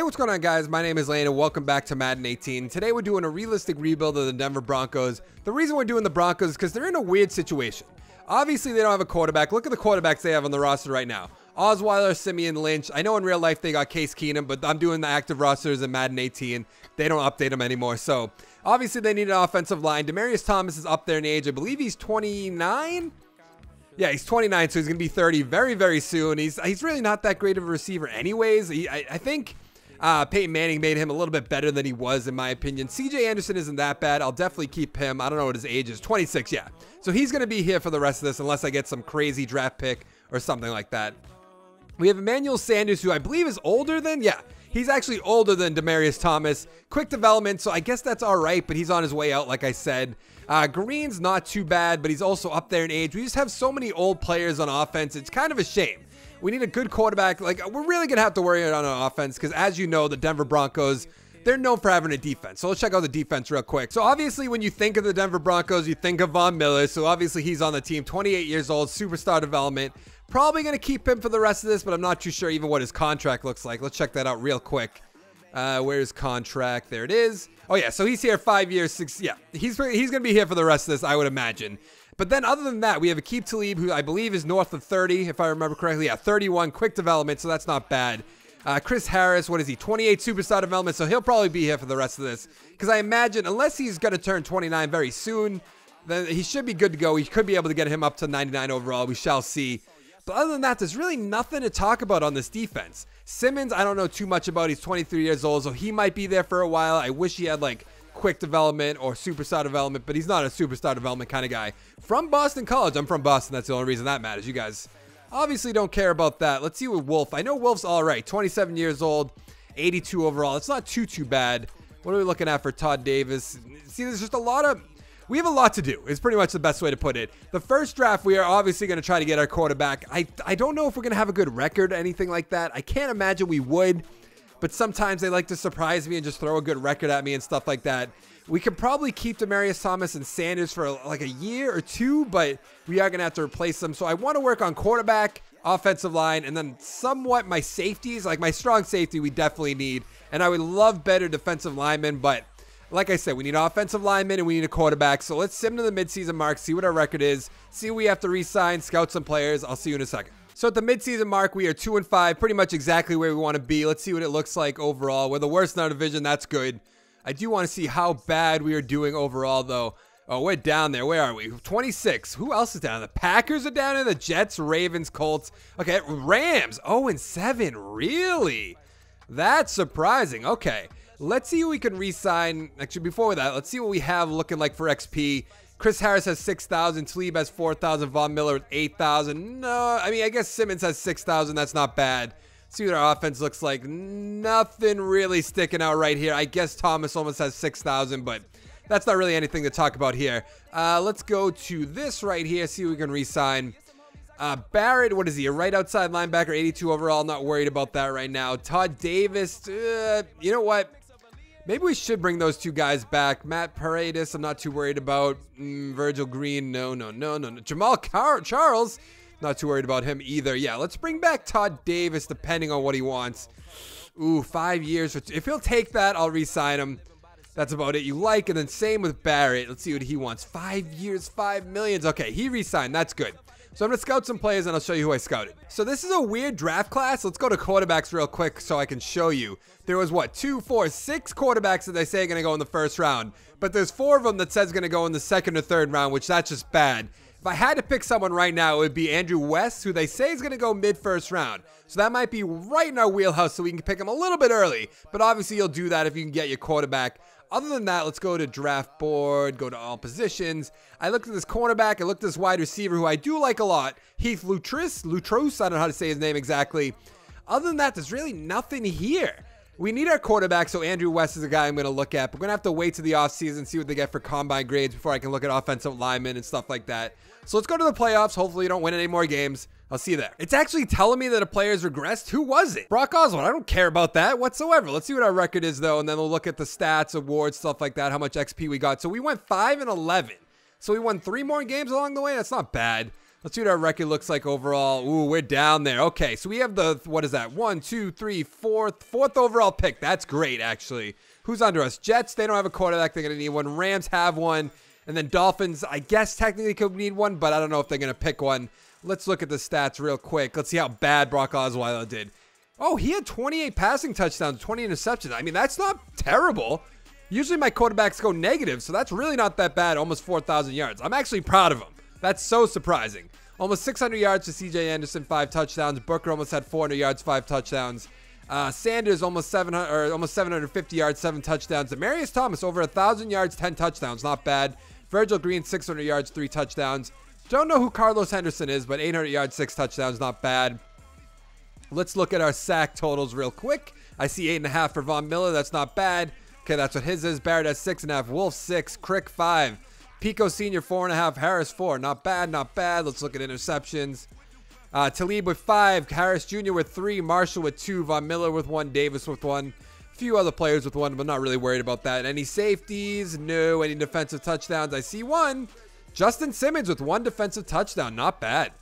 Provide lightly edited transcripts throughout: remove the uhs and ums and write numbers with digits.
Hey, what's going on, guys? My name is Lane and welcome back to Madden 18. Today we're doing a realistic rebuild of the Denver Broncos. The reason we're doing the Broncos is because they're in a weird situation. Obviously, they don't have a quarterback. Look at the quarterbacks they have on the roster right now. Osweiler, Simeon, Lynch. I know in real life they got Case Keenum, but I'm doing the active rosters in Madden 18. They don't update them anymore. So, obviously, they need an offensive line. Demarius Thomas is up there in age. I believe he's 29? Yeah, he's 29, so he's going to be 30 very, very soon. He's really not that great of a receiver anyways. I think Peyton Manning made him a little bit better than he was, in my opinion. CJ Anderson isn't that bad. I'll definitely keep him. I don't know what his age is. 26, yeah. So he's going to be here for the rest of this unless I get some crazy draft pick or something like that. We have Emmanuel Sanders, who I believe is older than, yeah, he's actually older than Demarius Thomas. Quick development, so I guess that's all right, but he's on his way out, like I said. Green's not too bad, but he's also up there in age. We just have so many old players on offense. It's kind of a shame. We need a good quarterback. Like, we're really going to have to worry on our offense because, as you know, the Denver Broncos, they're known for having a defense. So let's check out the defense real quick. So obviously, when you think of the Denver Broncos, you think of Von Miller. So obviously, he's on the team, 28 years old, superstar development. Probably going to keep him for the rest of this, but I'm not too sure even what his contract looks like. Let's check that out real quick. Where's contract? There it is. Oh, yeah. So he's here 5 years, 6. Yeah, he's going to be here for the rest of this, I would imagine. But then other than that, we have Aqib Talib, who I believe is north of 30, if I remember correctly. Yeah, 31, quick development, so that's not bad. Chris Harris, what is he? 28 superstar development, so he'll probably be here for the rest of this. Because I imagine, unless he's going to turn 29 very soon, then he should be good to go. We could be able to get him up to 99 overall. We shall see. But other than that, there's really nothing to talk about on this defense. Simmons, I don't know too much about. He's 23 years old, so he might be there for a while. I wish he had, like, quick development or superstar development, but he's not a superstar development kind of guy. From Boston College. I'm from Boston. That's the only reason that matters. You guys obviously don't care about that. Let's see with Wolf. I know Wolf's all right. 27 years old, 82 overall. It's not too bad. What are we looking at for Todd Davis? See, there's just a lot of... We have a lot to do, is pretty much the best way to put it. The first draft, we are obviously going to try to get our quarterback. I don't know if we're going to have a good record or anything like that. I can't imagine we would, but sometimes they like to surprise me and just throw a good record at me and stuff like that. We could probably keep Demarius Thomas and Sanders for like a year or two, but we are going to have to replace them. So I want to work on quarterback, offensive line, and then somewhat my safeties. Like my strong safety we definitely need, and I would love better defensive linemen, but like I said, we need offensive linemen and we need a quarterback. So let's sim to the midseason mark, see what our record is, see what we have to re-sign, scout some players. I'll see you in a second. So at the midseason mark, we are 2-5, pretty much exactly where we want to be. Let's see what it looks like overall. We're the worst in our division. That's good. I do want to see how bad we are doing overall, though. Oh, we're down there. Where are we? 26. Who else is down there? The Packers are down there. The Jets, Ravens, Colts. Okay, Rams. 0-7. Really? That's surprising. Okay. Let's see who we can re-sign. Actually, before that, let's see what we have looking like for XP. Chris Harris has 6,000. Talib has 4,000. Von Miller with 8,000. No, I mean, I guess Simmons has 6,000. That's not bad. See what our offense looks like. Nothing really sticking out right here. I guess Thomas almost has 6,000, but that's not really anything to talk about here. Let's go to this right here. See what we can re-sign. Barrett, what is he? A right outside linebacker, 82 overall. Not worried about that right now. Todd Davis, you know what? Maybe we should bring those two guys back. Matt Paredes, I'm not too worried about. Virgil Green, no. Jamal Charles, not too worried about him either. Yeah, let's bring back Todd Davis depending on what he wants. Ooh, 5 years. If he'll take that, I'll re-sign him. That's about it. You like, and then same with Barrett. Let's see what he wants. 5 years, $5 million. Okay, he re-signed. That's good. So I'm going to scout some players, and I'll show you who I scouted. So this is a weird draft class. Let's go to quarterbacks real quick so I can show you. There was, what, 2, 4, 6 quarterbacks that they say are going to go in the first round. But there's 4 of them that says going to go in the second or third round, which that's just bad. If I had to pick someone right now, it would be Andrew West, who they say is going to go mid-first round. So that might be right in our wheelhouse, so we can pick him a little bit early. But obviously, you'll do that if you can get your quarterback. Other than that, let's go to draft board, go to all positions. I looked at this cornerback. I looked at this wide receiver, who I do like a lot. Heath Lutros, I don't know how to say his name exactly. Other than that, there's really nothing here. We need our quarterback, so Andrew West is a guy I'm going to look at. We're going to have to wait to the offseason, see what they get for combine grades before I can look at offensive linemen and stuff like that. So let's go to the playoffs. Hopefully, you don't win any more games. I'll see you there. It's actually telling me that a player's regressed. Who was it? Brock Osweiler. I don't care about that whatsoever. Let's see what our record is, though, and then we'll look at the stats, awards, stuff like that, how much XP we got. So we went 5-11. So we won 3 more games along the way. That's not bad. Let's see what our record looks like overall. Ooh, we're down there. Okay, so we have the, what is that? 1, 2, 3, fourth overall pick. That's great, actually. Who's under us? Jets, they don't have a quarterback. They're going to need one. Rams have one. And then Dolphins, I guess technically could need one, but I don't know if they're going to pick one. Let's look at the stats real quick. Let's see how bad Brock Osweiler did. Oh, he had 28 passing touchdowns, 20 interceptions. I mean, that's not terrible. Usually my quarterbacks go negative, so that's really not that bad. Almost 4,000 yards. I'm actually proud of him. That's so surprising. Almost 600 yards to C.J. Anderson, 5 touchdowns. Booker almost had 400 yards, 5 touchdowns. Sanders almost 750 yards, 7 touchdowns. Demaryius Thomas over 1,000 yards, 10 touchdowns. Not bad. Virgil Green 600 yards, 3 touchdowns. Don't know who Carlos Henderson is, but 800 yards, 6 touchdowns. Not bad. Let's look at our sack totals real quick. I see 8.5 for Von Miller. That's not bad. Okay, that's what his is. Barrett has 6.5. Wolf 6. Crick 5. Pico Sr. 4.5. Harris 4. Not bad, not bad. Let's look at interceptions. Talib with 5. Harris Jr. with 3. Marshall with 2. Von Miller with 1. Davis with 1. A few other players with 1, but not really worried about that. Any safeties? No. Any defensive touchdowns? I see 1. Justin Simmons with 1 defensive touchdown. Not bad.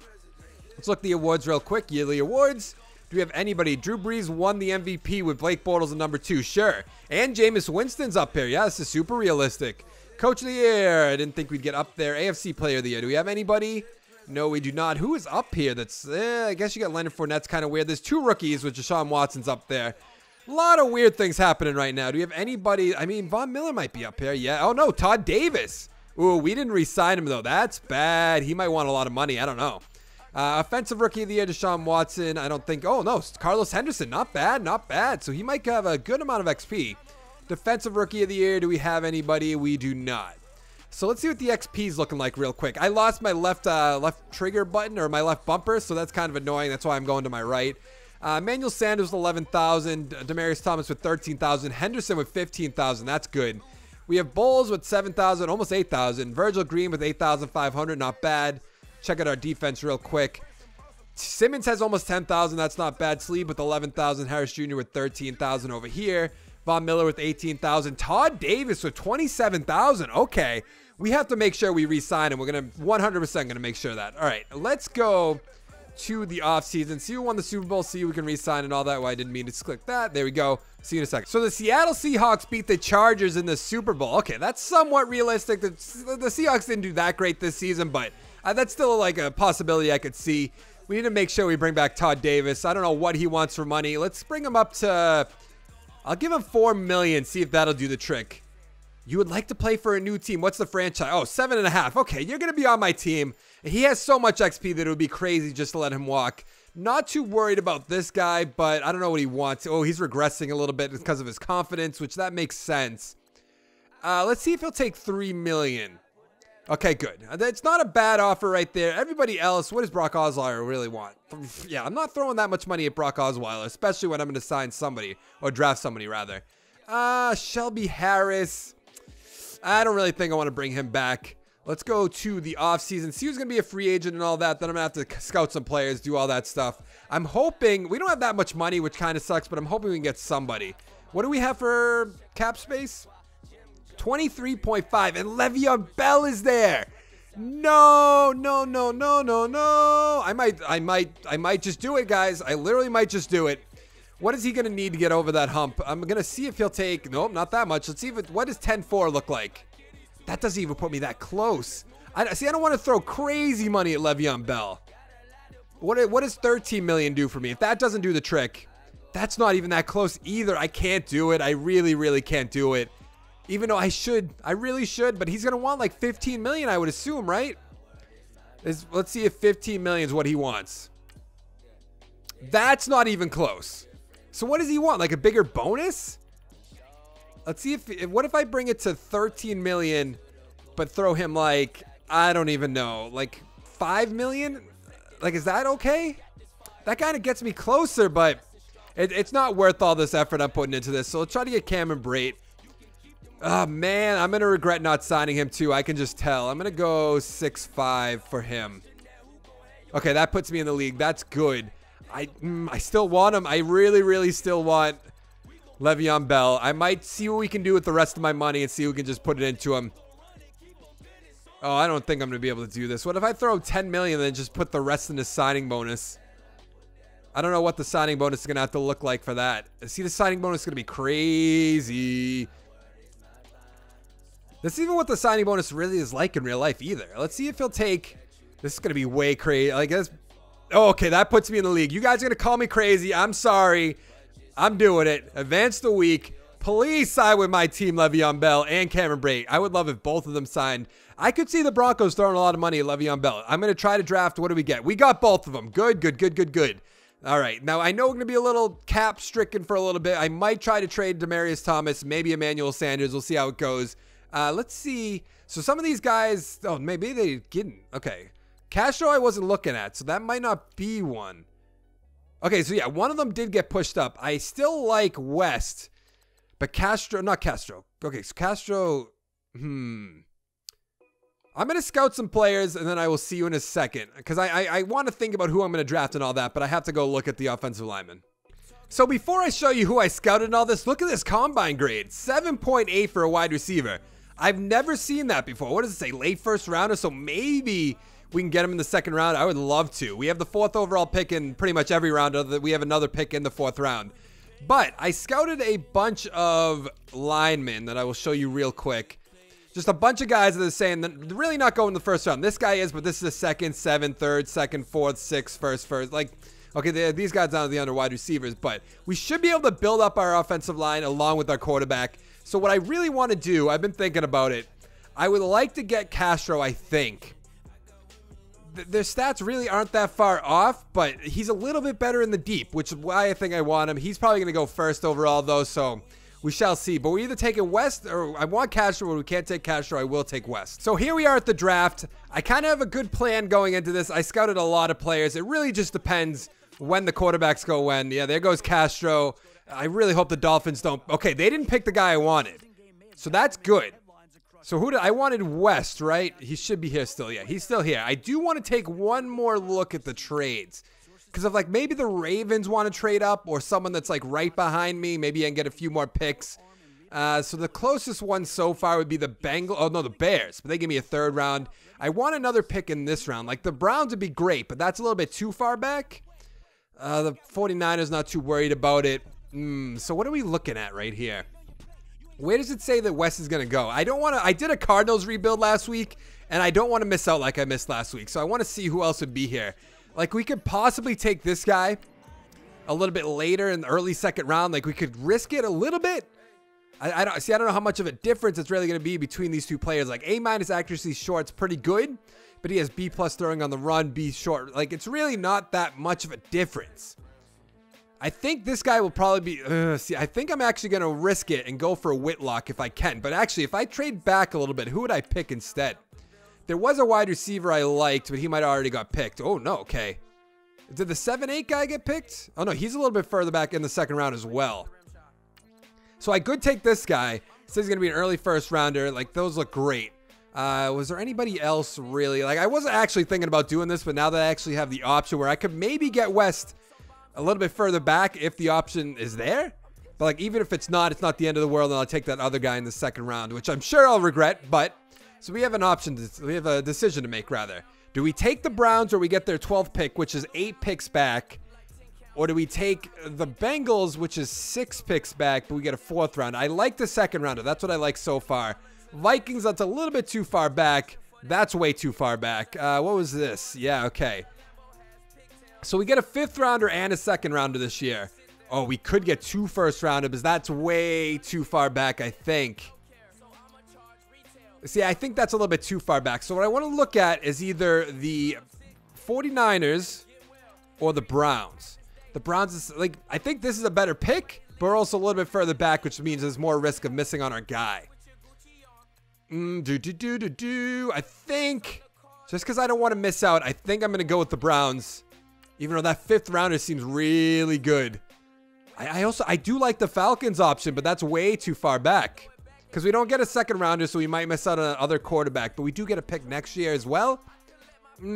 Let's look at the awards real quick. Yearly awards. Do we have anybody? Drew Brees won the MVP with Blake Bortles at number 2. Sure. And Jameis Winston's up here. Yeah, this is super realistic. Coach of the year. I didn't think we'd get up there. AFC player of the year. Do we have anybody? No, we do not. Who is up here? That's, I guess you got Leonard Fournette's kind of weird. There's 2 rookies with Deshaun Watson's up there. A lot of weird things happening right now. Do we have anybody? I mean, Von Miller might be up here. Yeah. Oh, no. Todd Davis. Ooh, we didn't re-sign him, though. That's bad. He might want a lot of money. I don't know. Offensive rookie of the year, Deshaun Watson. I don't think. Oh, no. Carlos Henderson. Not bad. Not bad. So he might have a good amount of XP. Defensive rookie of the year. Do we have anybody? We do not. So let's see what the XP is looking like real quick. I lost my left trigger button or my left bumper, so that's kind of annoying. That's why I'm going to my right. Emmanuel Sanders with 11,000. Demaryius Thomas with 13,000. Henderson with 15,000. That's good. We have Bowles with 7,000, almost 8,000. Virgil Green with 8,500. Not bad. Check out our defense real quick. Simmons has almost 10,000. That's not bad. Sleeve with 11,000. Harris Jr. with 13,000 over here. Von Miller with 18,000. Todd Davis with 27,000. Okay. We have to make sure we re-sign him. We're going to 100% going to make sure of that. All right. Let's go to the offseason. See who won the Super Bowl. See who we can re-sign and all that. Well, I didn't mean to click that. There we go. See you in a second. So the Seattle Seahawks beat the Chargers in the Super Bowl. Okay. That's somewhat realistic. The Seahawks didn't do that great this season, but that's still like a possibility I could see. We need to make sure we bring back Todd Davis. I don't know what he wants for money. Let's bring him up to, I'll give him $4 million. See if that'll do the trick. You would like to play for a new team. What's the franchise? Oh, 7.5. Okay, you're going to be on my team. He has so much XP that it would be crazy just to let him walk. Not too worried about this guy, but I don't know what he wants. Oh, he's regressing a little bit because of his confidence, which that makes sense. Let's see if he'll take $3 million. Okay, good. That's not a bad offer right there. Everybody else, what does Brock Osweiler really want? Yeah, I'm not throwing that much money at Brock Osweiler, especially when I'm going to sign somebody, or draft somebody, rather. Shelby Harris. I don't really think I want to bring him back. Let's go to the offseason, see who's going to be a free agent and all that. Then I'm going to have to scout some players, do all that stuff. I'm hoping, we don't have that much money, which kind of sucks, but I'm hoping we can get somebody. What do we have for cap space? 23.5, and Le'Veon Bell is there. No. I might just do it, guys. I literally might just do it. What is he going to need to get over that hump? I'm going to see if he'll take, nope, not that much. Let's see if what does 10-4 look like? That doesn't even put me that close. I don't want to throw crazy money at Le'Veon Bell. What does 13 million do for me? If that doesn't do the trick, that's not even that close either. I can't do it. I really can't do it. Even though I really should, but he's going to want like 15 million, I would assume, right? Let's see if 15 million is what he wants. That's not even close. So what does he want? Like a bigger bonus? Let's see what if I bring it to 13 million, but throw him like, I don't even know, like 5 million? Like, is that okay? That kind of gets me closer, but it's not worth all this effort I'm putting into this. So let's try to get Cameron Brate. Oh, man, I'm going to regret not signing him, too. I can just tell. I'm going to go 6.5 for him. Okay, that puts me in the league. That's good. I still want him. I really still want Le'Veon Bell. I might see what we can do with the rest of my money and see who we can just put it into him. Oh, I don't think I'm going to be able to do this. What if I throw 10 million and then just put the rest in the signing bonus? I don't know what the signing bonus is going to have to look like for that. See, the signing bonus is going to be crazy. This isn't even what the signing bonus really is like in real life either. Let's see if he'll take... This is going to be way crazy. I guess... Oh, okay, that puts me in the league. You guys are going to call me crazy. I'm sorry. I'm doing it. Advance the week. Please sign with my team, Le'Veon Bell and Cameron Brate. I would love if both of them signed. I could see the Broncos throwing a lot of money at Le'Veon Bell. I'm going to try to draft. What do we get? We got both of them. Good, good, good, good, good. All right. Now, I know we're going to be a little cap-stricken for a little bit. I might try to trade Demaryius Thomas, maybe Emmanuel Sanders. We'll see how it goes. Let's see. So some of these guys, oh, maybe they didn't. Okay. Castro I wasn't looking at, so that might not be one. Okay, so yeah, one of them did get pushed up. I still like West, but Castro, not Castro. Okay, so Castro, I'm going to scout some players, and then I will see you in a second. Because I want to think about who I'm going to draft and all that, but I have to go look at the offensive lineman. So before I show you who I scouted and all this, look at this combine grade. 7.8 for a wide receiver. I've never seen that before. What does it say? Late first rounder? So maybe we can get him in the second round. I would love to. We have the 4th overall pick in pretty much every round. We have another pick in the 4th round. But I scouted a bunch of linemen that I will show you real quick. Just a bunch of guys that are saying that they're really not going in the first round. This guy is, but this is a second, 7th, 3rd, 2nd, 4th, 6th, first. Like, okay, these guys down to the under wide receivers. But we should be able to build up our offensive line along with our quarterback. So what I really want to do, I've been thinking about it. I would like to get Castro, I think. Their stats really aren't that far off, but he's a little bit better in the deep, which is why I think I want him. He's probably going to go first overall, though, so we shall see. But we're either taking West, or I want Castro, but we can't take Castro. I will take West. So here we are at the draft. I kind of have a good plan going into this. I scouted a lot of players. It really just depends when the quarterbacks go when. Yeah, there goes Castro. I really hope the Dolphins don't. Okay, they didn't pick the guy I wanted, so that's good. So who did I wanted? West, right? He should be here still. Yeah, he's still here. I do want to take one more look at the trades, because of like maybe the Ravens want to trade up, or someone that's like right behind me. Maybe I can get a few more picks. So the closest one so far would be the Bengals. Oh no, the Bears. But they give me a 3rd round. I want another pick in this round. Like the Browns would be great, but that's a little bit too far back. The 49ers not too worried about it. So what are we looking at right here? Where does it say that West is going to go? I don't want to. I did a Cardinals rebuild last week, and I don't want to miss out like I missed last week. So I want to see who else would be here. Like we could possibly take this guy a little bit later in the early 2nd round. Like we could risk it a little bit. I don't know how much of a difference it's really going to be between these two players. Like A- accuracy short's pretty good, but he has B+ throwing on the run, B short. Like it's really not that much of a difference. I think this guy will probably be, see, I think I'm actually going to risk it and go for a Whitlock if I can. But actually, if I trade back a little bit, who would I pick instead? There was a wide receiver I liked, but he might have already got picked. Oh, no, okay. Did the 7-8 guy get picked? Oh, no, he's a little bit further back in the 2nd round as well. So I could take this guy. It says he's going to be an early 1st rounder. Like, those look great. Was there anybody else really? Like, I wasn't actually thinking about doing this, but now that I actually have the option where I could maybe get West a little bit further back if the option is there. But like even if it's not the end of the world, and I'll take that other guy in the 2nd round, which I'm sure I'll regret. But so we have an option. We have a decision to make rather. Do we take the Browns or we get their 12th pick, which is 8 picks back? Or do we take the Bengals, which is 6 picks back, but we get a 4th round? I like the 2nd rounder. That's what I like so far. Vikings, that's a little bit too far back. That's way too far back. What was this? Yeah, okay. So we get a 5th rounder and a 2nd rounder this year. Oh, we could get 2 first rounders. That's way too far back, I think. See, I think that's a little bit too far back. So what I want to look at is either the 49ers or the Browns. The Browns is like, I think this is a better pick, but we're also a little bit further back, which means there's more risk of missing on our guy. I think, just because I don't want to miss out, I think I'm going to go with the Browns. Even though that 5th rounder seems really good. I do like the Falcons option, but that's way too far back. Because we don't get a 2nd rounder, so we might miss out on another quarterback. But we do get a pick next year as well. But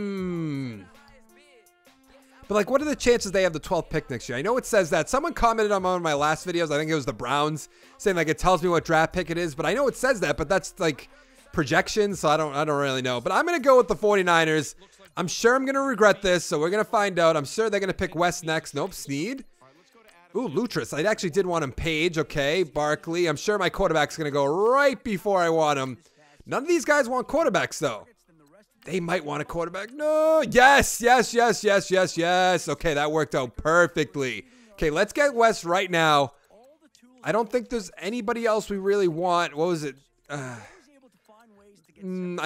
like, what are the chances they have the 12th pick next year? I know it says that. Someone commented on one of my last videos, I think it was the Browns, saying like it tells me what draft pick it is. But I know it says that, but that's like, projections, so I don't really know. But I'm going to go with the 49ers. I'm sure I'm going to regret this, so we're going to find out. I'm sure they're going to pick West next. Nope, Snead. Ooh, Lutris. I actually did want him. Page, okay. Barkley. I'm sure my quarterback's going to go right before I want him. None of these guys want quarterbacks, though. They might want a quarterback. No. Yes, yes, yes, yes, yes, yes. Okay, that worked out perfectly. Okay, let's get West right now. I don't think there's anybody else we really want. What was it? I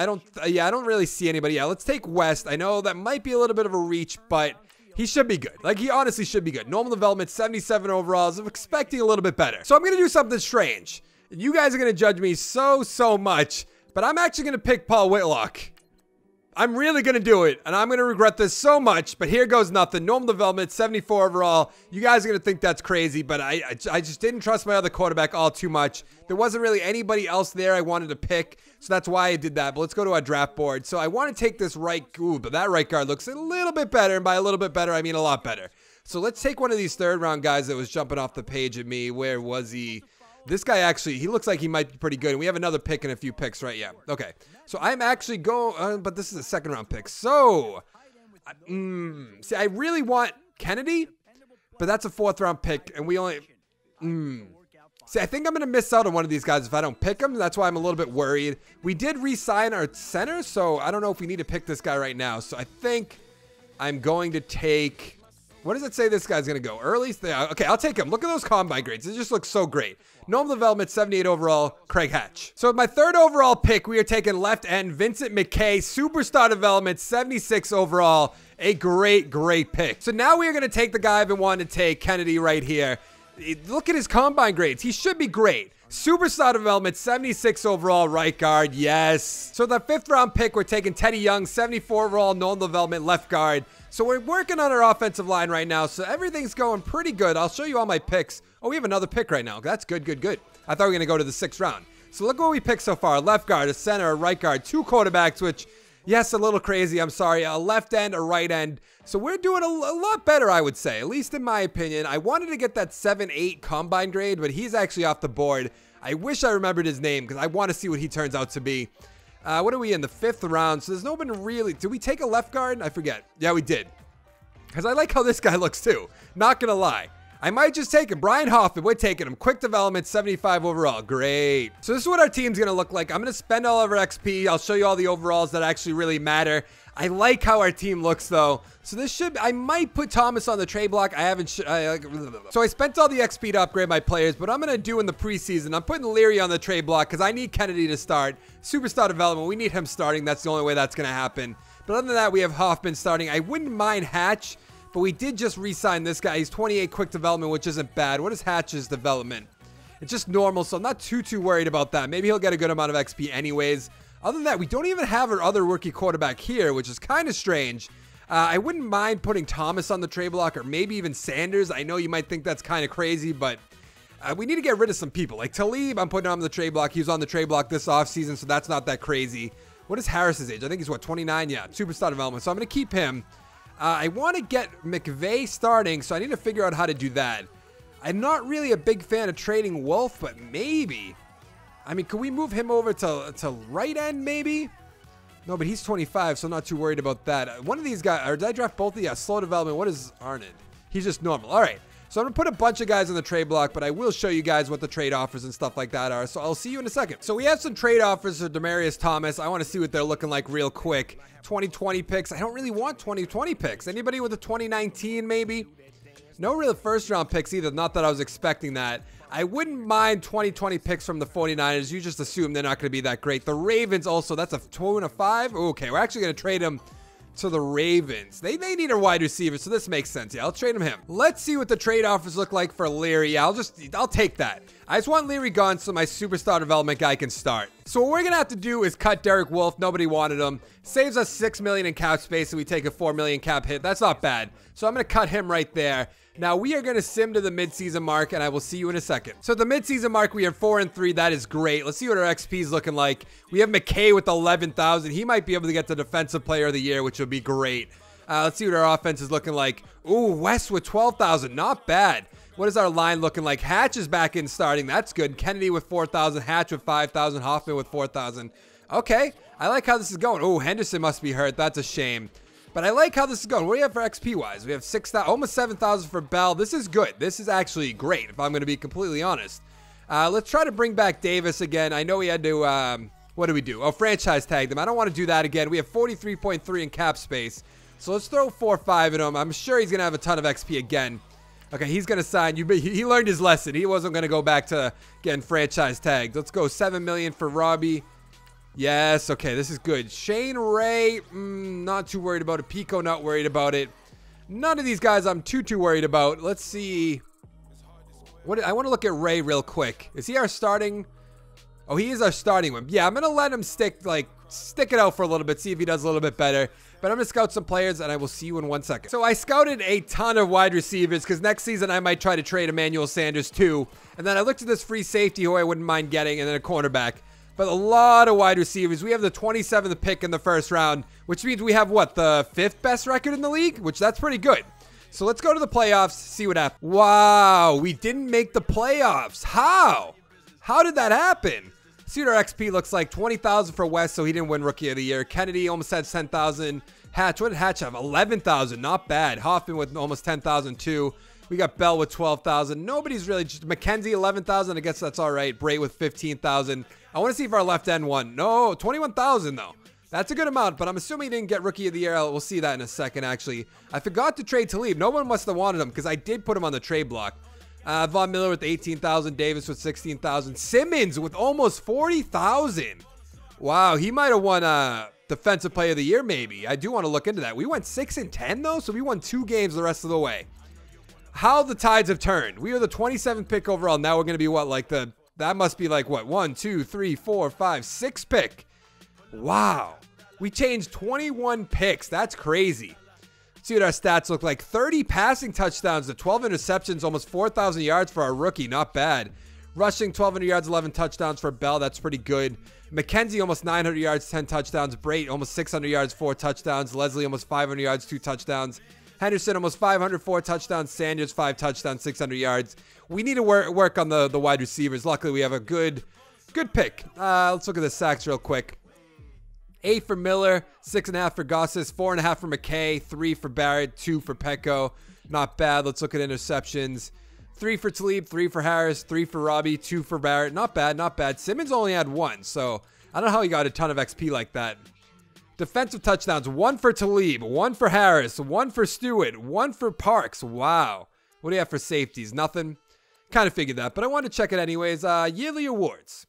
don't really see anybody. Yeah, let's take West. I know that might be a little bit of a reach, but he should be good. Like, he honestly should be good. Normal development, 77 overalls. I'm expecting a little bit better. So I'm going to do something strange. You guys are going to judge me so much, but I'm actually going to pick Paul Whitlock. I'm really going to do it, and I'm going to regret this so much, but here goes nothing. Normal development, 74 overall. You guys are going to think that's crazy, but I just didn't trust my other quarterback all too much. There wasn't really anybody else there I wanted to pick, so that's why I did that. But let's go to our draft board. So I want to take this right, but that right guard looks a little bit better, and by a little bit better, I mean a lot better. So let's take one of these third-round guys that was jumping off the page at me. Where was he? This guy actually, he looks like he might be pretty good. And we have another pick and a few picks, right? Yeah. Okay. So I'm actually going, but this is a second-round pick. So, see, I really want Kennedy, but that's a fourth-round pick, and we only, See, I think I'm going to miss out on one of these guys if I don't pick him. That's why I'm a little bit worried. We did re-sign our center, so I don't know if we need to pick this guy right now. So I think I'm going to take, what does it say this guy's going to go? Early? Okay, I'll take him. Look at those combine grades. It just looks so great. Normal development, 78 overall, Craig Hatch. So with my third overall pick, we are taking left end, Vincent McKay, superstar development, 76 overall. A great pick. So now we are going to take the guy I've been wanting to take, Kennedy, right here. Look at his combine grades. He should be great. Superstar development, 76 overall, right guard. Yes. So the fifth round pick, we're taking Teddy Young, 74 overall, normal development, left guard. So we're working on our offensive line right now. So everything's going pretty good. I'll show you all my picks. Oh, we have another pick right now. That's good. I thought we were going to go to the sixth round. So look what we picked so far. A left guard, a center, a right guard, two quarterbacks, which, yes, a little crazy. I'm sorry. A left end, a right end. So we're doing a lot better, I would say, at least in my opinion. I wanted to get that 7-8 combine grade, but he's actually off the board. I wish I remembered his name because I want to see what he turns out to be. What are we in? The fifth round. So there's no one really. Did we take a left guard? I forget. Yeah, we did. Because I like how this guy looks too. Not going to lie. I might just take him. Brian Hoffman, we're taking him. Quick development, 75 overall. Great. So this is what our team's going to look like. I'm going to spend all of our XP. I'll show you all the overalls that actually really matter. I like how our team looks, though. So this should, I might put Thomas on the trade block. I haven't, so I spent all the XP to upgrade my players, but I'm going to do in the preseason. I'm putting Leary on the trade block because I need Kennedy to start. Superstar development, we need him starting. That's the only way that's going to happen. But other than that, we have Hoffman starting. I wouldn't mind Hatch, but we did just re-sign this guy. He's 28 quick development, which isn't bad. What is Hatch's development? It's just normal, so I'm not too worried about that. Maybe he'll get a good amount of XP anyways. Other than that, we don't even have our other rookie quarterback here, which is kind of strange. I wouldn't mind putting Thomas on the trade block or maybe even Sanders. I know you might think that's kind of crazy, but we need to get rid of some people. Like Talib, I'm putting on the trade block. He was on the trade block this offseason, so that's not that crazy. What is Harris's age? I think he's, what, 29? Yeah, superstar development. So I'm going to keep him. I want to get McVay starting, so I need to figure out how to do that. I'm not really a big fan of trading Wolf, but maybe. I mean, could we move him over to right end, maybe? No, but he's 25, so I'm not too worried about that. One of these guys, or did I draft both of these? Yeah, slow development. What is Arnett? He's just normal. All right. So I'm going to put a bunch of guys on the trade block, but I will show you guys what the trade offers and stuff like that are. So I'll see you in a second. So we have some trade offers for Demaryius Thomas. I want to see what they're looking like real quick. 2020 picks. I don't really want 2020 picks. Anybody with a 2019 maybe? No real first round picks either. Not that I was expecting that. I wouldn't mind 2020 picks from the 49ers. You just assume they're not going to be that great. The Ravens also, that's a 2 and a 5. Okay, we're actually going to trade them to the Ravens. They need a wide receiver, so this makes sense. Yeah, I'll trade him. Let's see what the trade offers look like for Leary. Yeah, I'll take that. I just want Leary gone so my superstar development guy can start. So what we're going to have to do is cut Derek Wolfe. Nobody wanted him. Saves us $6 million in cap space, and we take a $4 million cap hit. That's not bad. So I'm going to cut him right there. Now, we are going to sim to the midseason mark, and I will see you in a second. So, at the midseason mark, we are 4-3. That is great. Let's see what our XP is looking like. We have McKay with 11,000. He might be able to get the Defensive Player of the Year, which would be great. Let's see what our offense is looking like. Ooh, West with 12,000. Not bad. What is our line looking like? Hatch is back in starting. That's good. Kennedy with 4,000. Hatch with 5,000. Hoffman with 4,000. Okay, I like how this is going. Oh, Henderson must be hurt. That's a shame. But I like how this is going. What do you have for XP-wise? We have 6,000, almost 7,000 for Bell. This is good. This is actually great, if I'm going to be completely honest. Let's try to bring back Davis again. I know we had to, what do we do? Oh, franchise tag them. I don't want to do that again. We have 43.3 in cap space. So let's throw 4-5 at him. I'm sure he's going to have a ton of XP again. Okay, he's going to sign. He learned his lesson. He wasn't going to go back to getting franchise tagged. Let's go 7 million for Robbie. Yes, okay, this is good. Shane Ray, not too worried about it. Pico, not worried about it. None of these guys I'm too worried about. Let's see. I want to look at Ray real quick. Is he our starting? Oh, he is our starting one. Yeah, I'm going to let him stick it out for a little bit, see if he does a little bit better. But I'm going to scout some players, and I will see you in 1 second. So I scouted a ton of wide receivers because next season I might try to trade Emmanuel Sanders too. And then I looked at this free safety who I wouldn't mind getting, and then a cornerback. But a lot of wide receivers. We have the 27th pick in the first round, which means we have, what, the 5th best record in the league? Which, that's pretty good. So let's go to the playoffs, see what happens. Wow, we didn't make the playoffs. How? How did that happen? See what our XP looks like. 20,000 for West, so he didn't win Rookie of the Year. Kennedy almost had 10,000. Hatch, what did Hatch have? 11,000, not bad. Hoffman with almost 10,000 too. We got Bell with 12,000. Nobody's really just McKenzie 11,000. I guess that's all right. Bray with 15,000. I want to see if our left end won. No, 21,000 though. That's a good amount, but I'm assuming he didn't get Rookie of the Year. We'll see that in a second, actually. I forgot to trade Talib. No one must have wanted him because I did put him on the trade block. Von Miller with 18,000. Davis with 16,000. Simmons with almost 40,000. Wow, he might have won Defensive Player of the Year, maybe. I do want to look into that. We went 6-10 though, so we won 2 games the rest of the way. How the tides have turned. We are the 27th pick overall. Now we're going to be what, like that must be like what, 1, 2, 3, 4, 5, 6 pick. Wow. We changed 21 picks. That's crazy. Let's see what our stats look like. 30 passing touchdowns to 12 interceptions, almost 4,000 yards for our rookie. Not bad. Rushing, 1,200 yards, 11 touchdowns for Bell. That's pretty good. McKenzie, almost 900 yards, 10 touchdowns. Brait, almost 600 yards, 4 touchdowns. Leslie, almost 500 yards, 2 touchdowns. Henderson, almost 500, 4 touchdowns. Sanders, 5 touchdowns, 600 yards. We need to work on the wide receivers. Luckily, we have a good pick. Let's look at the sacks real quick. 8 for Miller, 6.5 for Gossis, 4.5 for McKay, 3 for Barrett, 2 for Petco. Not bad. Let's look at interceptions. 3 for Talib, 3 for Harris, 3 for Robbie, 2 for Barrett. Not bad, not bad. Simmons only had 1, so I don't know how he got a ton of XP like that. Defensive touchdowns, 1 for Talib, 1 for Harris, 1 for Stewart, 1 for Parks. Wow. What do you have for safeties? Nothing. Kind of figured that, but I wanted to check it anyways. Yearly awards.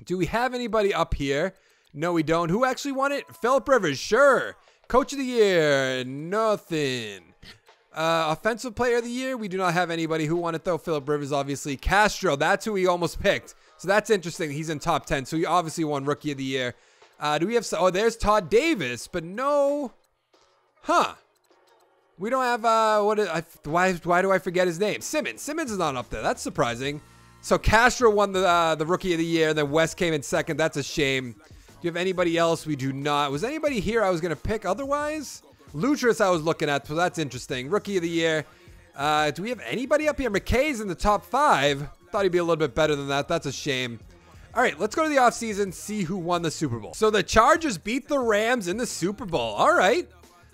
Do we have anybody up here? No, we don't. Who actually won it? Phillip Rivers, sure. Coach of the Year, nothing. Offensive Player of the Year, we do not have anybody who won it though. Phillip Rivers, obviously. Castro, that's who he almost picked. So that's interesting. He's in top 10. So he obviously won Rookie of the Year. Do we have, oh, there's Todd Davis, but no. Huh. We don't have, why do I forget his name? Simmons. Simmons is not up there. That's surprising. So Castro won the Rookie of the Year. Then West came in second. That's a shame. Do you have anybody else? We do not. Was anybody here I was going to pick otherwise? Lutris I was looking at, so that's interesting. Rookie of the Year. Do we have anybody up here? McKay's in the top 5. Thought he'd be a little bit better than that. That's a shame. All right, let's go to the offseason, see who won the Super Bowl. So the Chargers beat the Rams in the Super Bowl. All right.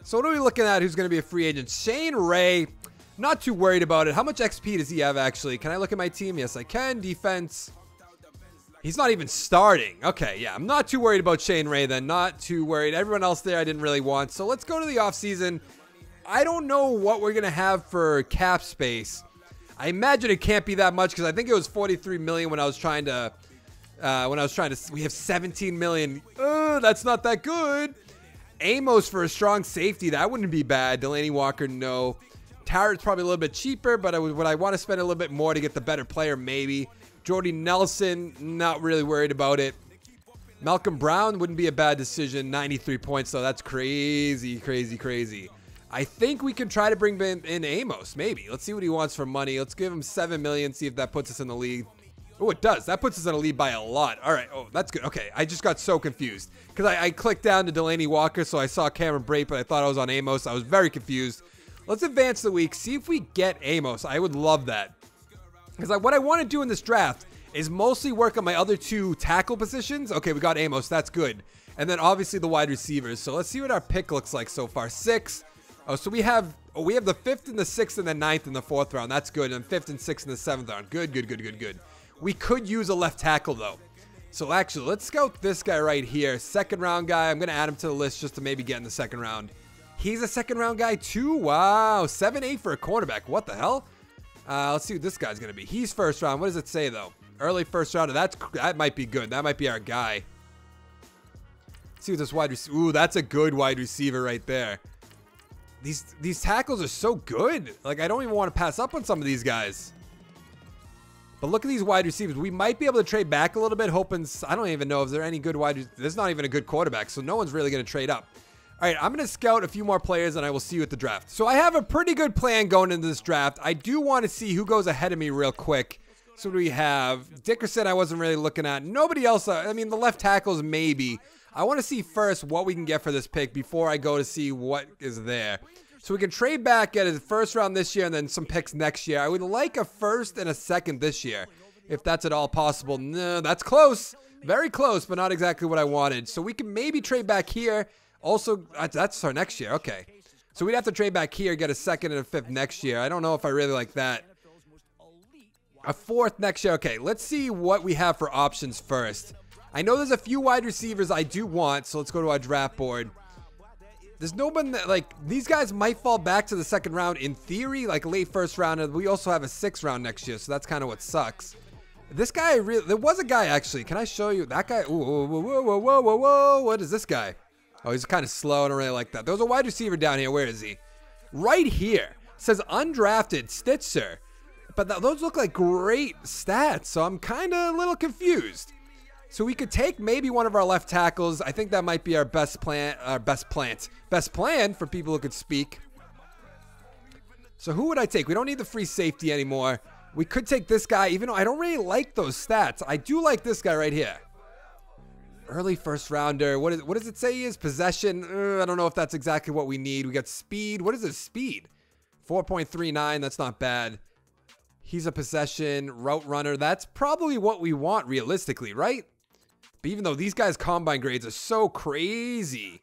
So what are we looking at? Who's going to be a free agent? Shane Ray. Not too worried about it. How much XP does he have, actually? Can I look at my team? Yes, I can. Defense. He's not even starting. Okay, yeah. I'm not too worried about Shane Ray then. Not too worried. Everyone else there I didn't really want. So let's go to the offseason. I don't know what we're going to have for cap space. I imagine it can't be that much because I think it was 43 million when I was trying to... we have 17 million. That's not that good. Amos for a strong safety. That wouldn't be bad. Delaney Walker, no. Tarrett's probably a little bit cheaper, but would I want to spend a little bit more to get the better player? Maybe. Jordy Nelson, not really worried about it. Malcolm Brown wouldn't be a bad decision. 93 points, though. That's crazy, crazy, crazy. I think we can try to bring in Amos, maybe. Let's see what he wants for money. Let's give him 7 million, see if that puts us in the league. Oh, it does. That puts us in a lead by a lot. All right. Oh, that's good. Okay. I just got so confused because I clicked down to Delaney Walker, so I saw Cameron Brate, but I thought I was on Amos. I was very confused. Let's advance the week. See if we get Amos. I would love that. Because what I want to do in this draft is mostly work on my other 2 tackle positions. Okay, we got Amos. That's good. And then obviously the wide receivers. So let's see what our pick looks like so far. 6. Oh, so we have the 5th and the 6th and the 9th and the 4th round. That's good. And 5th and 6th and the 7th round. Good, good, good, good, good. We could use a left tackle though. So actually, let's scout this guy right here. 2nd round guy. I'm going to add him to the list just to maybe get in the 2nd round. He's a 2nd round guy too. Wow. 7-8 for a cornerback. What the hell? Let's see what this guy's going to be. He's 1st round. What does it say though? Early 1st rounder. That might be good. That might be our guy. Let's see what this wide receiver. Ooh, that's a good wide receiver right there. These tackles are so good. Like, I don't even want to pass up on some of these guys. But look at these wide receivers. We might be able to trade back a little bit, hoping. I don't even know if there are any good wide. There's not even a good quarterback, so no one's really going to trade up. All right, I'm going to scout a few more players, and I will see you at the draft. So I have a pretty good plan going into this draft. I do want to see who goes ahead of me real quick. So what do we have? Dickerson I wasn't really looking at. Nobody else. I mean, the left tackles maybe. I want to see first what we can get for this pick before I go to see what is there. So we can trade back, get a 1st round this year, and then some picks next year. I would like a 1st and a 2nd this year, if that's at all possible. No, that's close. Very close, but not exactly what I wanted. So we can maybe trade back here. Also, that's our next year. Okay. So we'd have to trade back here, get a 2nd and a 5th next year. I don't know if I really like that. A 4th next year. Okay, let's see what we have for options first. I know there's a few wide receivers I do want, so let's go to our draft board. There's no one that, like, these guys might fall back to the 2nd round in theory, like late 1st round, and we also have a 6th round next year, so that's kind of what sucks. This guy, there was a guy actually. Can I show you that guy? Ooh, whoa, whoa, whoa, whoa, whoa, whoa. What is this guy? Oh, he's kind of slow. I don't really like that. There's a wide receiver down here. Where is he? Right here. It says undrafted Stitzer, but those look like great stats, so I'm kind of a little confused. So we could take maybe one of our left tackles. I think that might be our best plan. Best plan for people who could speak. So who would I take? We don't need the free safety anymore. We could take this guy, even though I don't really like those stats. I do like this guy right here. Early 1st rounder. What does it say he is? Possession. I don't know if that's exactly what we need. We got speed. What is his speed? 4.39. That's not bad. He's a possession route runner. That's probably what we want realistically, right? But even though these guys' combine grades are so crazy.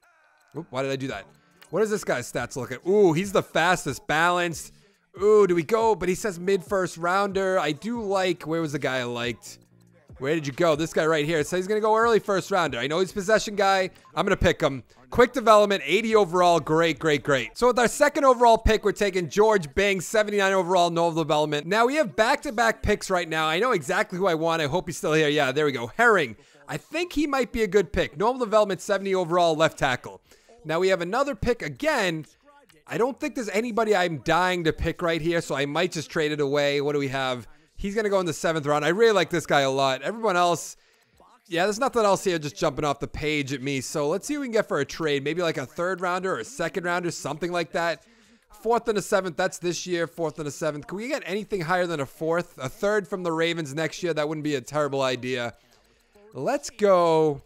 Oop, why did I do that? What does this guy's stats look at? Ooh, he's the fastest, balanced. Ooh, do we go? But he says mid-1st rounder. I do like, where was the guy I liked? Where did you go? This guy right here. It says he's going to go early 1st rounder. I know he's possession guy. I'm going to pick him. Quick development, 80 overall. Great, great, great. So with our 2nd overall pick, we're taking George Bing, 79 overall, no development. Now we have back-to-back picks right now. I know exactly who I want. I hope he's still here. Yeah, there we go. Herring. I think he might be a good pick. Normal development, 70 overall, left tackle. Now we have another pick again. I don't think there's anybody I'm dying to pick right here, so I might just trade it away. What do we have? He's going to go in the 7th round. I really like this guy a lot. Everyone else, yeah, there's nothing else here just jumping off the page at me. So let's see what we can get for a trade. Maybe like a 3rd rounder or a 2nd rounder, something like that. 4th and a 7th, that's this year. 4th and a 7th. Can we get anything higher than a 4th? A 3rd from the Ravens next year? That wouldn't be a terrible idea. Let's go.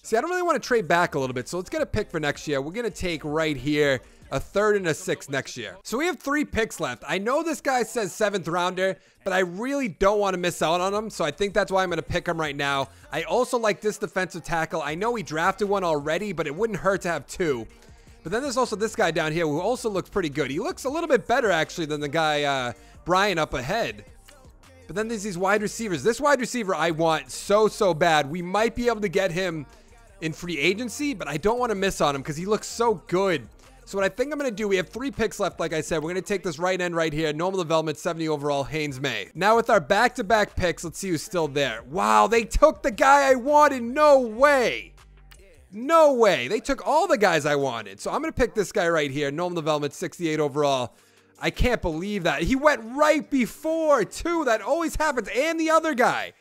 See, I don't really want to trade back a little bit, so let's get a pick for next year. We're going to take right here a 3rd and a 6th next year. So we have 3 picks left. I know this guy says 7th rounder, but I really don't want to miss out on him, so I think that's why I'm going to pick him right now. I also like this defensive tackle. I know we drafted one already, but it wouldn't hurt to have 2. But then there's also this guy down here who also looks pretty good. He looks a little bit better, actually, than the guy, Brian up ahead. But then there's these wide receivers. This wide receiver I want so bad. We might be able to get him in free agency, but I don't want to miss on him because he looks so good. So what I think I'm going to do, we have 3 picks left, like I said. We're going to take this right end right here. Normal development, 70 overall, Haynes May. Now with our back-to-back picks, let's see who's still there. Wow, they took the guy I wanted. No way. No way. They took all the guys I wanted. So I'm going to pick this guy right here. Normal development, 68 overall. I can't believe that. He went right before, too. That always happens. And the other guy.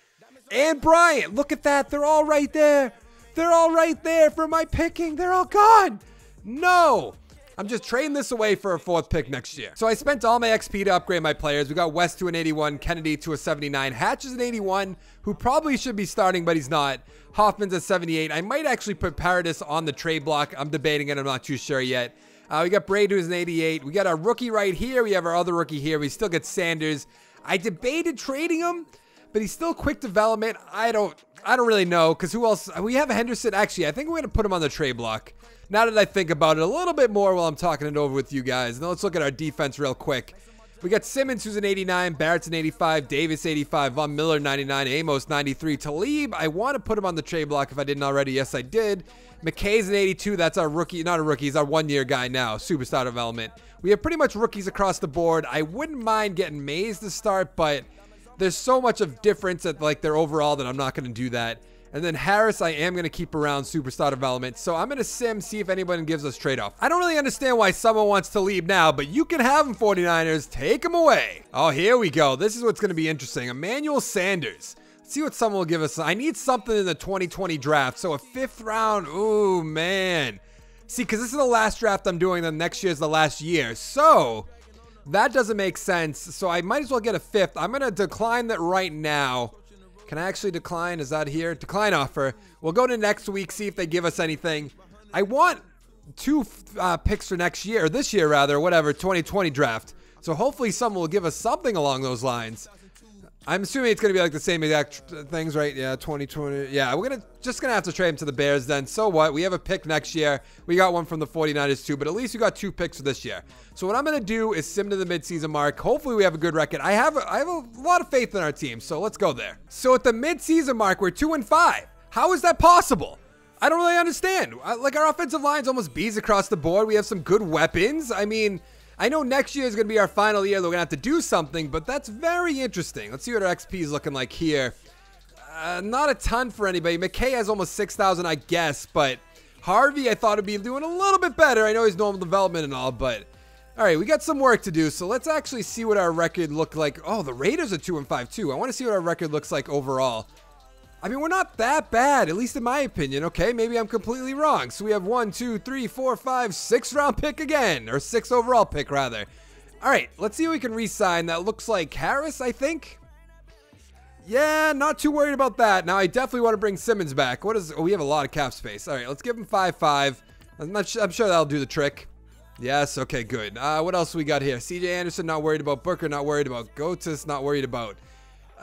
And Bryant. Look at that. They're all right there. They're all right there for my picking. They're all gone. No. I'm just trading this away for a 4th pick next year. So I spent all my XP to upgrade my players. We got West to an 81, Kennedy to a 79, Hatch is an 81, who probably should be starting, but he's not. Hoffman's at 78. I might actually put Paradis on the trade block. I'm debating it. I'm not too sure yet. We got Braid, who's an 88. We got our rookie right here. We have our other rookie here. We still get Sanders. I debated trading him, but he's still quick development. I don't really know, because who else? We have Henderson. Actually, I think we're going to put him on the trade block. Now that I think about it a little bit more while I'm talking it over with you guys. Now let's look at our defense real quick. We got Simmons, who's an 89, Barrett's an 85, Davis 85, Von Miller 99, Amos 93. Talib, I want to put him on the trade block if I didn't already. Yes, I did. McKay's an 82. That's our rookie. Not a rookie. He's our one-year guy now. Superstar development. We have pretty much rookies across the board. I wouldn't mind getting Mays to start, but there's so much of difference at like their overall that I'm not going to do that. And then Harris, I am going to keep around superstar development. So I'm going to see if anyone gives us trade-off. I don't really understand why someone wants to leave now, but you can have him, 49ers. Take him away. Oh, here we go. This is what's going to be interesting. Emmanuel Sanders. Let's see what someone will give us. I need something in the 2020 draft. So a 5th round. Ooh, man. See, because this is the last draft I'm doing. Then next year is the last year. So that doesn't make sense. So I might as well get a 5th. I'm going to decline that right now. Can I actually decline? Is that here? Decline offer. We'll go to next week, see if they give us anything. I want 2 picks for next year, or this year rather, whatever, 2020 draft. So hopefully someone will give us something along those lines. I'm assuming it's going to be like the same exact things, right? Yeah, 2020. Yeah, we're just going to have to trade him to the Bears then. So what? We have a pick next year. We got one from the 49ers too, but at least we got 2 picks for this year. So what I'm going to do is sim to the midseason mark. Hopefully we have a good record. I have a lot of faith in our team, so let's go there. So at the midseason mark, we're 2-5. How is that possible? I don't really understand. Like, our offensive line's almost B's across the board. We have some good weapons. I mean, I know next year is going to be our final year. We're going to have to do something, but that's very interesting. Let's see what our XP is looking like here. Not a ton for anybody. McKay has almost 6,000, I guess, but Harvey, I thought would be doing a little bit better. I know he's normal development and all, but all right, we got some work to do. So let's actually see what our record looked like. Oh, the Raiders are 2-5 too. I want to see what our record looks like overall. I mean, we're not that bad, at least in my opinion. Okay, maybe I'm completely wrong. So we have 1, 2, 3, 4, 5, 6 round pick again, or 6 overall pick rather. All right, let's see if we can re-sign. That looks like Harris, I think. Yeah, not too worried about that. Now I definitely want to bring Simmons back. What is? Oh, we have a lot of cap space. All right, let's give him 5-5. I'm sure that'll do the trick. Yes. Okay. Good. What else we got here? CJ Anderson, not worried about. Booker, not worried about. Gotis, not worried about.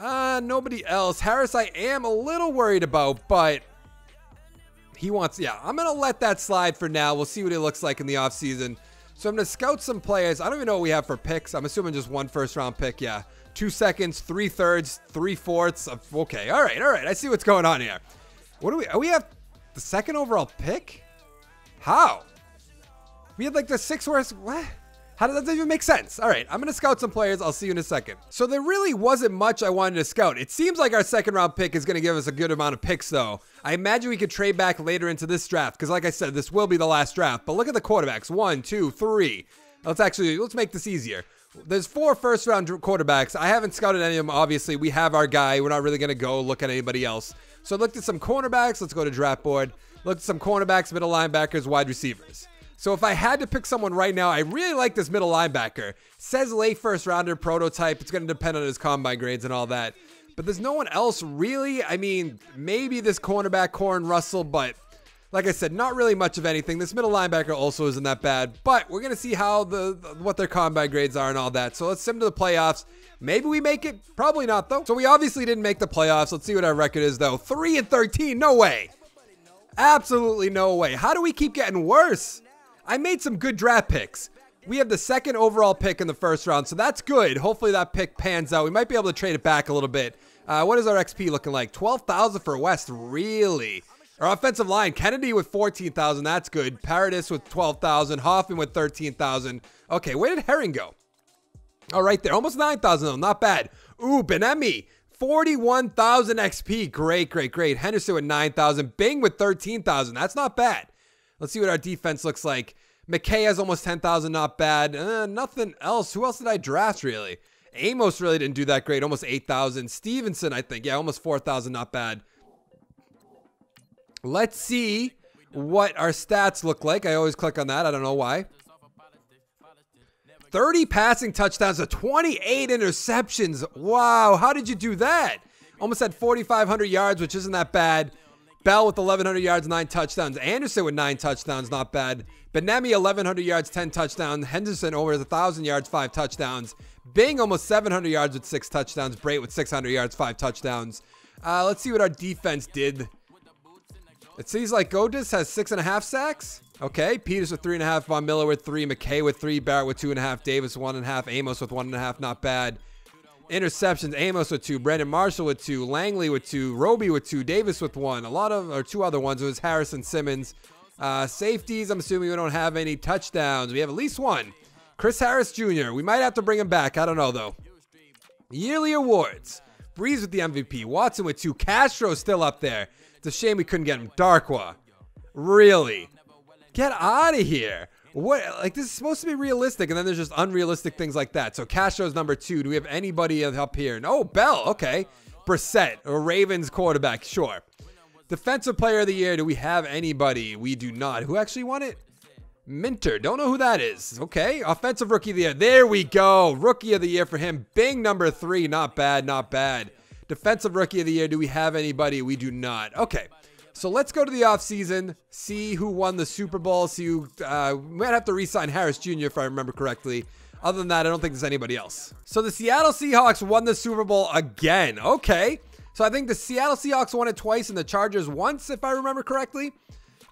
Nobody else. Harris, I am a little worried about, but he wants, yeah, I'm going to let that slide for now. We'll see what it looks like in the offseason. So I'm going to scout some players. I don't even know what we have for picks. I'm assuming just 1 first-round pick. Yeah. 2 seconds, 3 thirds, 3 fourths. Okay. All right. All right. I see what's going on here. What do we, we have the 2nd overall pick? How? We had like the 6th worst, what? How does that even make sense? All right, I'm going to scout some players. I'll see you in a second. So there really wasn't much I wanted to scout. It seems like our 2nd round pick is going to give us a good amount of picks, though. I imagine we could trade back later into this draft because, like I said, this will be the last draft. But look at the quarterbacks. 1, 2, 3. Let's make this easier. There's 4 first-round quarterbacks. I haven't scouted any of them, obviously. We have our guy. We're not really going to go look at anybody else. So I looked at some cornerbacks. Let's go to draft board. Looked at some cornerbacks, middle linebackers, wide receivers. So if I had to pick someone right now, I really like this middle linebacker. Says late 1st rounder prototype. It's going to depend on his combine grades and all that. But there's no one else really. I mean, maybe this cornerback, Corin Russell, but like I said, not really much of anything. This middle linebacker also isn't that bad. But we're going to see how what their combine grades are and all that. So let's sim to the playoffs. Maybe we make it. Probably not, though. So we obviously didn't make the playoffs. Let's see what our record is, though. 3-13. No way. Absolutely no way. How do we keep getting worse? I made some good draft picks. We have the 2nd overall pick in the 1st round, so that's good. Hopefully that pick pans out. We might be able to trade it back a little bit. What is our XP looking like? 12,000 for West, really? Our offensive line, Kennedy with 14,000, that's good. Paradis with 12,000. Hoffman with 13,000. Okay, where did Herring go? Oh, right there. Almost 9,000 though, not bad. Ooh, Benemi, 41,000 XP. Great, great, great. Henderson with 9,000. Bing with 13,000. That's not bad. Let's see what our defense looks like. McKay has almost 10,000, not bad. Nothing else. Who else did I draft, really? Amos really didn't do that great, almost 8,000. Stevenson, I think, yeah, almost 4,000, not bad. Let's see what our stats look like. I always click on that. I don't know why. 30 passing touchdowns to 28 interceptions. Wow, how did you do that? Almost had 4,500 yards, which isn't that bad. Bell with 1,100 yards, 9 touchdowns. Anderson with 9 touchdowns, not bad. Benemi, 1,100 yards, 10 touchdowns. Henderson over 1,000 yards, 5 touchdowns. Bing almost 700 yards with 6 touchdowns. Brait with 600 yards, 5 touchdowns. Let's see what our defense did. It seems like Godis has 6.5 sacks. Okay, Peters with 3.5, Von Miller with 3, McKay with 3, Barrett with 2.5, Davis 1.5, Amos with 1.5, not bad. Interceptions, Amos with 2, Brandon Marshall with 2, Langley with 2, Roby with 2, Davis with 1. Or 2 other ones. It was Harris and Simmons. Safeties, I'm assuming we don't have any touchdowns. We have at least 1. Chris Harris Jr. We might have to bring him back. I don't know, though. Yearly awards. Breeze with the MVP. Watson with 2. Castro still up there. It's a shame we couldn't get him. Darkwa. Really? Get out of here. What? Like, this is supposed to be realistic, and then there's just unrealistic things like that. So Castro's number 2. Do we have anybody up here? No, Bell. Okay. Brissett, or Ravens quarterback. Sure. Defensive player of the year. Do we have anybody? We do not. Who actually won it? Minter. Don't know who that is. Okay. Offensive rookie of the year. There we go. Rookie of the year for him. Bing, number 3. Not bad. Not bad. Defensive rookie of the year. Do we have anybody? We do not. Okay. So let's go to the offseason, see who won the Super Bowl, see who, we might have to re-sign Harris Jr. if I remember correctly. Other than that, I don't think there's anybody else. So the Seattle Seahawks won the Super Bowl again. Okay. So I think the Seattle Seahawks won it twice and the Chargers once, if I remember correctly.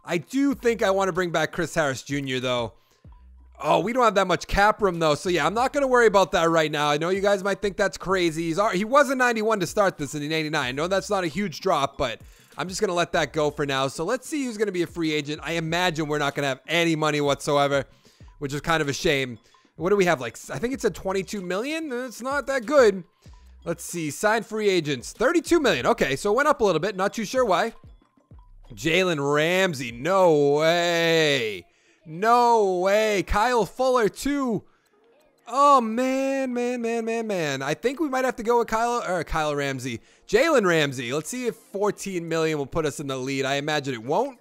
I do think I want to bring back Chris Harris Jr. though. Oh, we don't have that much cap room though. So yeah, I'm not going to worry about that right now. I know you guys might think that's crazy. He was a 91 to start this in the 89. I know that's not a huge drop, but I'm just going to let that go for now. So let's see who's going to be a free agent. I imagine we're not going to have any money whatsoever, which is kind of a shame. What do we have? Like, I think it said 22 million. It's not that good. Let's see. Signed free agents. 32 million. Okay, so it went up a little bit. Not too sure why. Jalen Ramsey. No way. No way. Kyle Fuller, too. Oh, man. I think we might have to go with Kyle Ramsey. Jalen Ramsey. Let's see if 14 million will put us in the lead. I imagine it won't.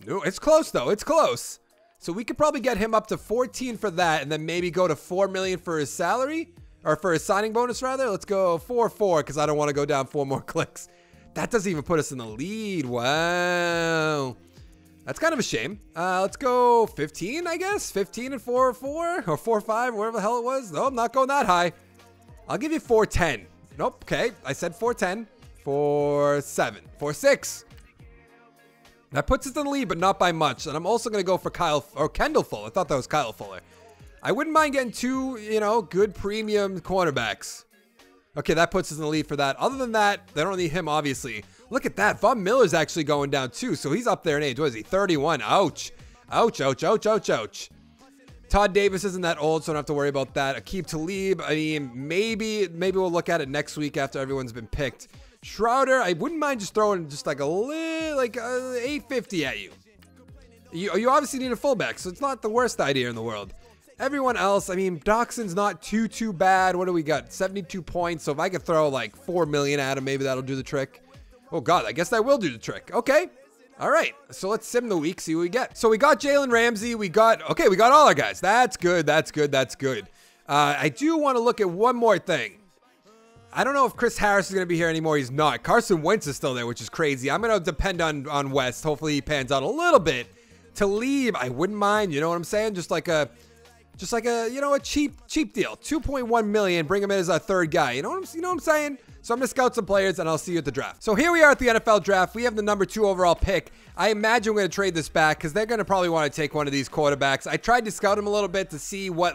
No, it's close, though. It's close. So we could probably get him up to 14 for that and then maybe go to 4 million for his salary. Or for his signing bonus, rather. Let's go 4-4 because I don't want to go down 4 more clicks. That doesn't even put us in the lead. Wow. That's kind of a shame. Let's go 15, I guess. 15 and 4-4 or 4-5, whatever the hell it was. No, I'm not going that high. I'll give you 4-10. Nope. Okay. I said 4-10. 4-7. 4-6. That puts us in the lead, but not by much. And I'm also going to go for Kendall Fuller. I thought that was Kyle Fuller. I wouldn't mind getting 2, good premium cornerbacks. Okay, that puts us in the lead for that. Other than that, they don't need him, obviously. Look at that. Von Miller's actually going down, too. So he's up there in age. What is he? 31. Ouch. Ouch, ouch, ouch, ouch, ouch. Todd Davis isn't that old, so I don't have to worry about that. Aqib Talib, I mean, maybe we'll look at it next week after everyone's been picked. Schroeder, I wouldn't mind just throwing just like a little, 850 at you. You obviously need a fullback, so it's not the worst idea in the world. Everyone else, I mean, Doxson's not too bad. What do we got? 72 points. So if I could throw like 4 million at him, maybe that'll do the trick. Oh, God, I guess that will do the trick. Okay. All right. So let's sim the week, see what we get. So we got Jalen Ramsey. We got all our guys. That's good. That's good. That's good. I do want to look at one more thing. I don't know if Chris Harris is going to be here anymore. He's not. Carson Wentz is still there, which is crazy. I'm going to depend on West. Hopefully he pans out a little bit. Talib, I wouldn't mind. You know what I'm saying? Just like a cheap deal. 2.1 million. Bring him in as our third guy. You know what I'm saying? So I'm going to scout some players and I'll see you at the draft. So here we are at the NFL draft. We have the number 2 overall pick. I imagine we're going to trade this back because they're going to probably want to take one of these quarterbacks. I tried to scout them a little bit to see what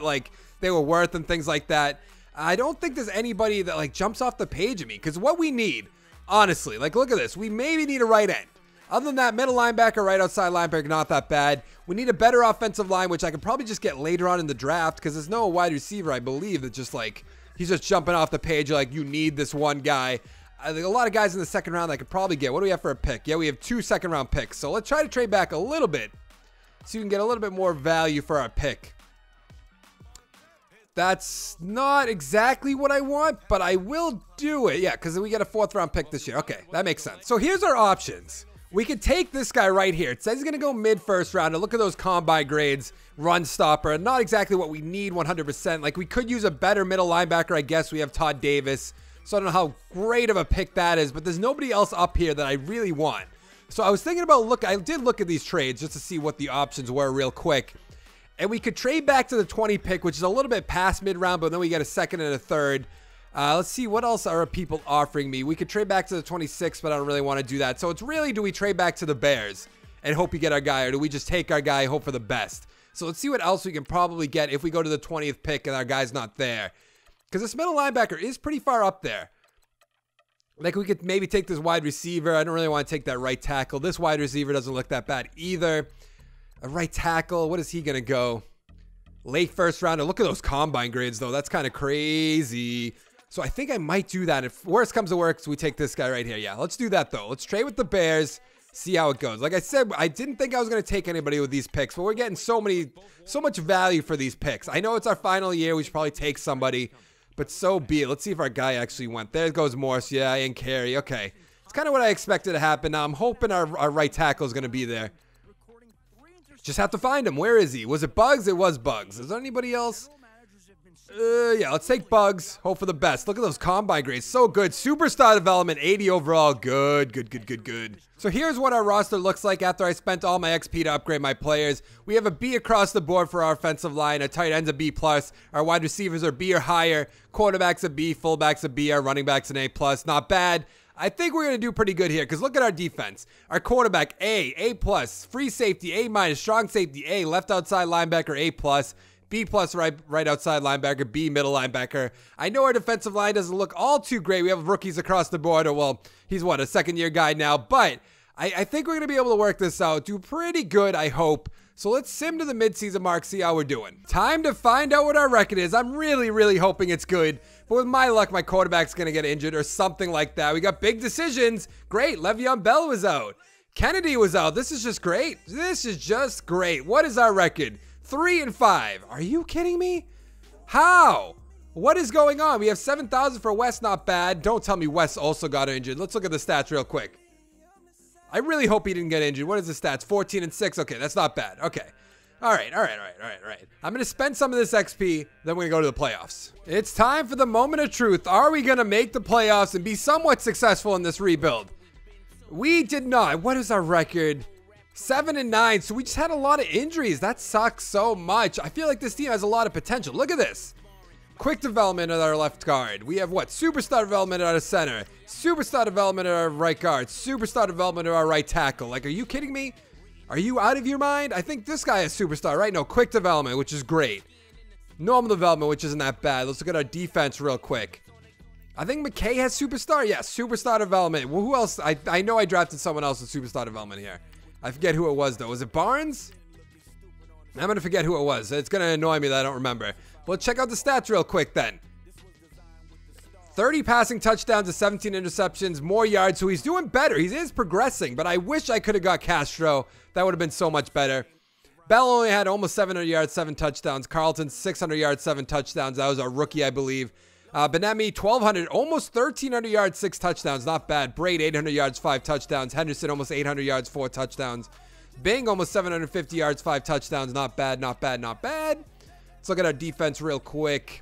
they were worth and things like that. I don't think there's anybody that jumps off the page at me because what we need, honestly, look at this. We maybe need a right end. Other than that, middle linebacker, right outside linebacker, not that bad. We need a better offensive line, which I could probably just get later on in the draft because there's no wide receiver, I believe, that just he's just jumping off the page you need this one guy. I think a lot of guys in the second round I could probably get. What do we have for a pick? Yeah, we have 2 second-round picks. So let's try to trade back a little bit so you can get a little bit more value for our pick. That's not exactly what I want, but I will do it. Yeah, because we get a 4th-round pick this year. Okay, that makes sense. So here's our options. We could take this guy right here. It says he's going to go mid-first round. And look at those combine grades. Run stopper. Not exactly what we need 100%. We could use a better middle linebacker, I guess. We have Todd Davis. So I don't know how great of a pick that is. But there's nobody else up here that I really want. So I was thinking about I did look at these trades just to see what the options were real quick. And we could trade back to the 20 pick, which is a little bit past mid-round, but then we get a second and a third. Let's see, what else are people offering me? We could trade back to the 26, but I don't really want to do that. So it's really, do we trade back to the Bears and hope we get our guy, or do we just take our guy, hope for the best? So let's see what else we can probably get if we go to the 20th pick and our guy's not there. Because this middle linebacker is pretty far up there. Like, we could maybe take this wide receiver. I don't really want to take that right tackle. This wide receiver doesn't look that bad either. A right tackle, what is he going to go? Late first rounder. Look at those combine grades, though. That's kind of crazy. So I think I might do that. If worst comes to worst, we take this guy right here. Yeah, let's do that, though. Let's trade with the Bears, see how it goes. Like I said, I didn't think I was going to take anybody with these picks, but we're getting so much value for these picks. I know it's our final year. We should probably take somebody, but so be it. Let's see if our guy actually went. There goes Morse. Yeah, and Carey. Okay. It's kind of what I expected to happen. Now I'm hoping our right tackle is going to be there. Just have to find him. Where is he? Was it Bugs? It was Bugs. Is there anybody else? Yeah, let's take Bugs. Hope for the best. Look at those combine grades. So good. Superstar development, 80 overall. Good. So here's what our roster looks like after I spent all my XP to upgrade my players. We have a B across the board for our offensive line. Our tight end's a B+. Our wide receivers are B or higher. Quarterback's a B. Fullback's a B. Our running back's an A+. Not bad. I think we're going to do pretty good here because look at our defense. Our quarterback, A+, free safety, A-, strong safety, A, left outside linebacker, A+, B+, right outside linebacker, B, middle linebacker. I know our defensive line doesn't look all too great. We have rookies across the board. Or, well, he's what, a second-year guy now. But I think we're going to be able to work this out. Do pretty good, I hope. So let's sim to the midseason mark, see how we're doing. Time to find out what our record is. I'm really hoping it's good. But with my luck, my quarterback's going to get injured or something like that. We got big decisions. Great. Le'Veon Bell was out. Kennedy was out. This is just great. This is just great. What is our record? 3-5. Are you kidding me? How? What is going on? We have 7,000 for West. Not bad. Don't tell me West also got injured. Let's look at the stats real quick. I really hope he didn't get injured. What is the stats? 14-6. Okay, that's not bad. Okay. All right. I'm going to spend some of this XP, then we're going to go to the playoffs. It's time for the moment of truth. Are we going to make the playoffs and be somewhat successful in this rebuild? We did not. What is our record? 7-9. So we just had a lot of injuries. That sucks so much. I feel like this team has a lot of potential. Look at this. Quick development at our left guard. We have what? Superstar development at our center. Superstar development at our right guard. Superstar development at our right tackle. Like, are you kidding me? Are you out of your mind? I think this guy is superstar, right? No, quick development, which is great. Normal development, which isn't that bad. Let's look at our defense real quick. I think McKay has superstar. Yeah, superstar development. Well, who else? I know I drafted someone else with superstar development here. I forget who it was, though. Was it Barnes? I'm going to forget who it was. It's going to annoy me that I don't remember. Well, check out the stats real quick then. 30 passing touchdowns to 17 interceptions, more yards. So he's doing better. He is progressing, but I wish I could have got Castro. That would have been so much better. Bell only had almost 700 yards, 7 touchdowns. Carlton, 600 yards, 7 touchdowns. That was our rookie, I believe. Benemi, 1,200, almost 1,300 yards, 6 touchdowns. Not bad. Braid, 800 yards, 5 touchdowns. Henderson, almost 800 yards, 4 touchdowns. Bing, almost 750 yards, 5 touchdowns. Not bad. Let's look at our defense real quick.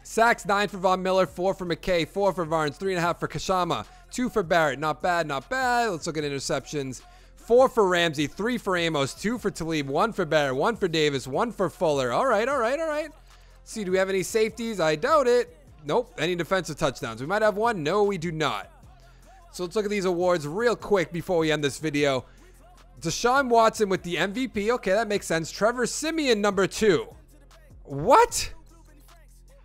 Sacks, 9 for Von Miller, 4 for McKay, 4 for Barnes, 3.5 for Kashama, 2 for Barrett. Not bad. Let's look at interceptions. 4 for Ramsey, 3 for Amos, 2 for Talib, 1 for Barrett, 1 for Davis, 1 for Fuller. All right. See, do we have any safeties? I doubt it. Nope. Any defensive touchdowns? We might have one. No, we do not. So let's look at these awards real quick before we end this video. Deshaun Watson with the MVP. Okay, that makes sense. Trevor Siemian, number 2. What?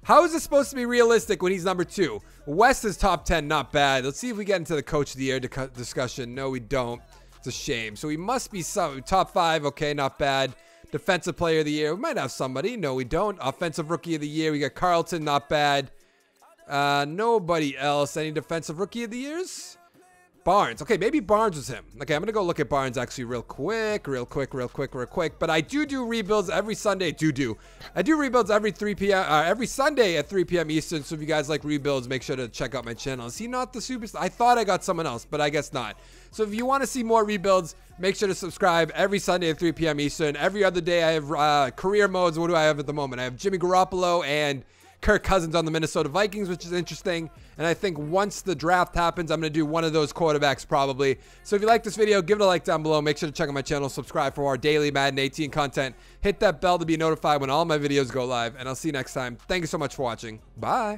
How is this supposed to be realistic when he's number 2? West is top 10. Not bad. Let's see if we get into the Coach of the Year discussion. No, we don't. It's a shame. So we must be some top 5. Okay, not bad. Defensive Player of the Year. We might have somebody. No, we don't. Offensive Rookie of the Year. We got Carlton. Not bad. Nobody else. Any Defensive Rookie of the Years? Barnes. Okay, maybe Barnes was him. Okay, I'm going to go look at Barnes actually real quick. But I do rebuilds every Sunday. I do rebuilds every 3 p.m. Every Sunday at 3 p.m. Eastern. So if you guys like rebuilds, make sure to check out my channel. Is he not the superstar? I thought I got someone else, but I guess not. So if you want to see more rebuilds, make sure to subscribe every Sunday at 3 p.m. Eastern. Every other day I have career modes. What do I have at the moment? I have Jimmy Garoppolo and Kirk Cousins on the Minnesota Vikings, which is interesting. And I think once the draft happens, I'm going to do one of those quarterbacks probably. So if you like this video, give it a like down below. Make sure to check out my channel, subscribe for our daily Madden 18 content. Hit that bell to be notified when all my videos go live. And I'll see you next time. Thank you so much for watching. Bye.